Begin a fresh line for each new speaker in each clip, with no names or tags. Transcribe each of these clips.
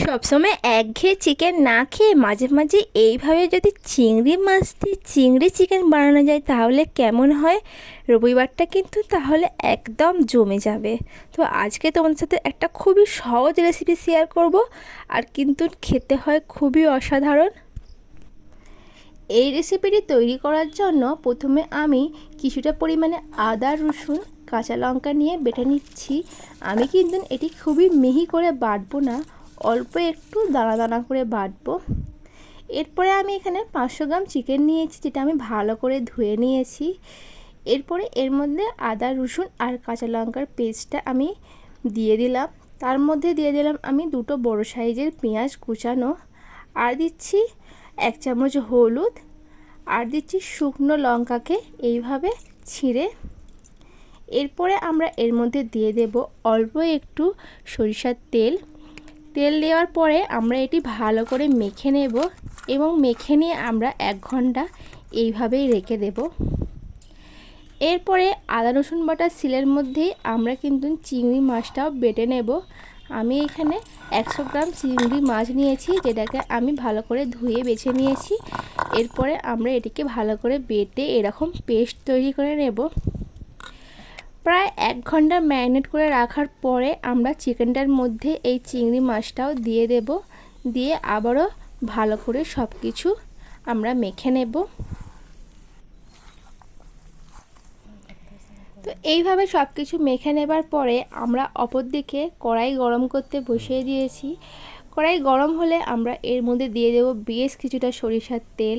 সবসময় একঘেয়ে চিকেন না খেয়ে মাঝে মাঝে এইভাবে যদি চিংড়ি মাছ দিয়ে চিংড়ি চিকেন বানানো যায় তাহলে কেমন হয়। রবিবারটা কিন্তু তাহলে একদম জমে যাবে। তো আজকে তোমাদের সাথে একটা খুবই সহজ রেসিপি শেয়ার করব, আর কিন্তু খেতে হয় খুবই অসাধারণ। এই রেসিপিটি তৈরি করার জন্য প্রথমে আমি কিছুটা পরিমাণে আদা, রসুন, কাঁচা লঙ্কা নিয়ে বেটে নিচ্ছি। আমি কিন্তু এটি খুবই মিহি করে বাটবো না, অল্প একটু দানা দানা করে বাটবো। এরপরে আমি এখানে 500 গ্রাম চিকেন নিয়েছি, যেটা আমি ভালো করে ধুয়ে নিয়েছি। এরপরে এর মধ্যে আদা, রসুন আর কাঁচা লঙ্কার পেস্টটা আমি দিয়ে দিলাম। তার মধ্যে দিয়ে দিলাম আমি দুটো বড় সাইজের পেঁয়াজ কুচানো, আর দিচ্ছি 1 চামচ হলুদ, আর দিচ্ছি শুকনো লঙ্কাকে এইভাবে ছিঁড়ে। এরপরে আমরা এর মধ্যে দিয়ে দেব অল্প একটু সরিষার তেল। তেল দেওয়ার পরে আমরা এটি ভালো করে মেখে নেব, এবং মেখে নিয়ে আমরা 1 ঘন্টা এইভাবেই রেখে দেব। এরপরে আদা রসুন বাটা শিলের মধ্যেই আমরা কিন্তু চিংড়ি মাছটাও বেটে নেব। আমি এখানে 100 গ্রাম চিংড়ি মাছ নিয়েছি, যেটাকে আমি ভালো করে ধুয়ে বেছে নিয়েছি। এরপরে আমরা এটিকে ভালো করে বেটে এরকম পেস্ট তৈরি করে নেব। প্রায় 1 ঘন্টা ম্যারিনেট করে রাখার পরে আমরা চিকেনটার মধ্যে এই চিংড়ি মাছটাও দিয়ে দেব। দিয়ে আবারও ভালো করে সব কিছু আমরা মেখে নেব। তো এইভাবে সব কিছু মেখে নেবার পরে আমরা অপর দিকে কড়াই গরম করতে বসিয়ে দিয়েছি। কড়াই গরম হলে আমরা এর মধ্যে দিয়ে দেব বেশ কিছুটা সরিষার তেল।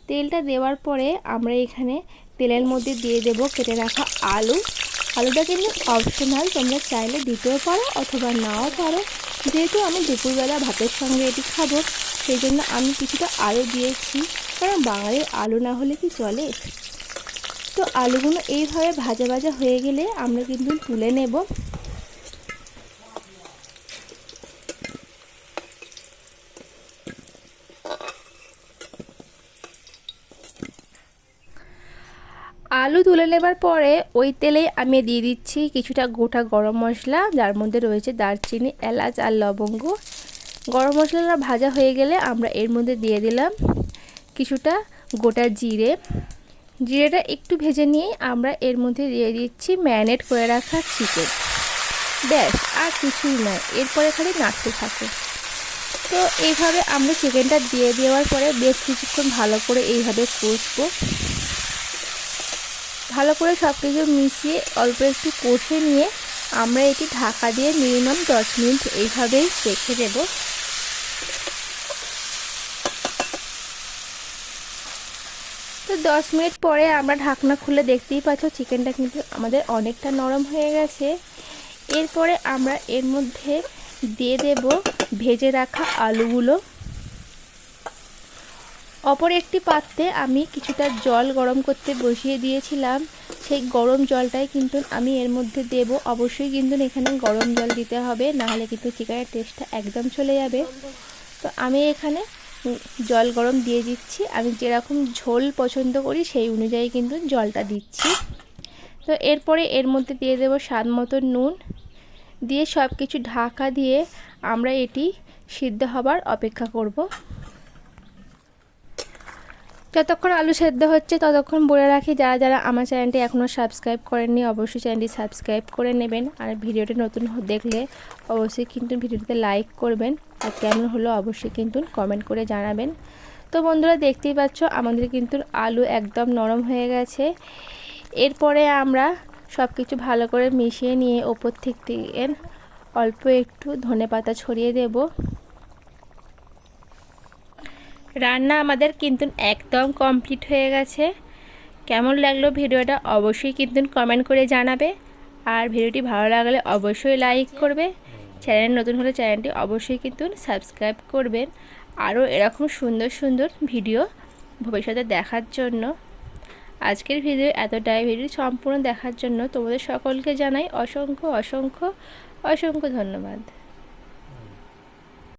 তেলটা দেওয়ার পরে আমরা এখানে তেলের মধ্যে দিয়ে দেব কেটে রাখা আলু। আলুটা কিন্তু অপশনাল, তোমরা চাইলে দিতেও পারো অথবা নাও পারো। যেহেতু আমি দুপুরবেলা ভাতের সঙ্গে এটি খাবো, সেই জন্য আমি কিছুটা আলু দিয়েছি, কারণ বাঙালির আলু না হলে কি চলে। তো আলুগুলো এইভাবে ভাজা ভাজা হয়ে গেলে আমরা কিন্তু তুলে নেব। আলু তুলে নেবার পরে ওই তেলেই আমি দিয়ে দিচ্ছি কিছুটা গোটা গরম মশলা, যার মধ্যে রয়েছে দারচিনি, এলাচ আর লবঙ্গ। গরম মশলাটা ভাজা হয়ে গেলে আমরা এর মধ্যে দিয়ে দিলাম কিছুটা গোটা জিরে। জিরেটা একটু ভেজে নিয়ে আমরা এর মধ্যে দিয়ে দিচ্ছি ম্যারিনেট করে রাখা চিকেন। ব্যাস, আর কিছুই নয়, এরপরে খালি নাড়তে থাকে। তো এইভাবে আমরা চিকেনটা দিয়ে দেওয়ার পরে বেশ কিছুক্ষণ ভালো করে এইভাবে কষবো। ভালো করে সব কিছু মিশিয়ে অল্প একটু কষে নিয়ে আমরা এটি ঢাকা দিয়ে মিনিমাম 10 মিনিট এইভাবেই রেখে দেব। তো 10 মিনিট পরে আমরা ঢাকনা খুলে দেখতেই পাচ্ছ চিকেনটা কিন্তু আমাদের অনেকটা নরম হয়ে গেছে। এরপরে আমরা এর মধ্যে দিয়ে দেব ভেজে রাখা আলুগুলো। অপর একটি পাত্রে আমি কিছুটা জল গরম করতে বসিয়ে দিয়েছিলাম, সেই গরম জলটাই কিন্তু আমি এর মধ্যে দেব। অবশ্যই কিন্তু এখানে গরম জল দিতে হবে, নাহলে কিন্তু চিকেনের টেস্টটা একদম চলে যাবে। তো আমি এখানে জল গরম দিয়ে দিচ্ছি, আমি যেরকম ঝোল পছন্দ করি সেই অনুযায়ী কিন্তু জলটা দিচ্ছি। তো এরপরে এর মধ্যে দিয়ে দেব স্বাদ মতো নুন, দিয়ে সব কিছু ঢাকা দিয়ে আমরা এটি সিদ্ধ হবার অপেক্ষা করব। যতক্ষণ আলু সেদ্ধ হচ্ছে ততক্ষণ বলে রাখি, যারা যারা আমার চ্যানেলটি এখনও সাবস্ক্রাইব করেননি অবশ্যই চ্যানেলটি সাবস্ক্রাইব করে নেবেন। আর ভিডিওটি নতুন দেখলে অবশ্যই কিন্তু ভিডিওটিতে লাইক করবেন, আর কেমন হলো অবশ্যই কিন্তু কমেন্ট করে জানাবেন। তো বন্ধুরা, দেখতেই পাচ্ছ আমাদের কিন্তু আলু একদম নরম হয়ে গেছে। এরপরে আমরা সব কিছু ভালো করে মিশিয়ে নিয়ে ওপর থেকে অল্প একটু ধনেপাতা ছড়িয়ে দেব। রান্না আমাদের কিন্তু একদম কমপ্লিট হয়ে গেছে। কেমন লাগলো ভিডিওটা অবশ্যই কিন্তু কমেন্ট করে জানাবে, আর ভিডিওটি ভালো লাগলে অবশ্যই লাইক করবে। চ্যানেল নতুন হলে চ্যানেলটি অবশ্যই কিন্তু সাবস্ক্রাইব করবেন, আরও এরকম সুন্দর সুন্দর ভিডিও ভবিষ্যতে দেখার জন্য। আজকের ভিডিও এতটাই। ভিডিও সম্পূর্ণ দেখার জন্য তোমাদের সকলকে জানাই অসংখ্য অসংখ্য অসংখ্য ধন্যবাদ।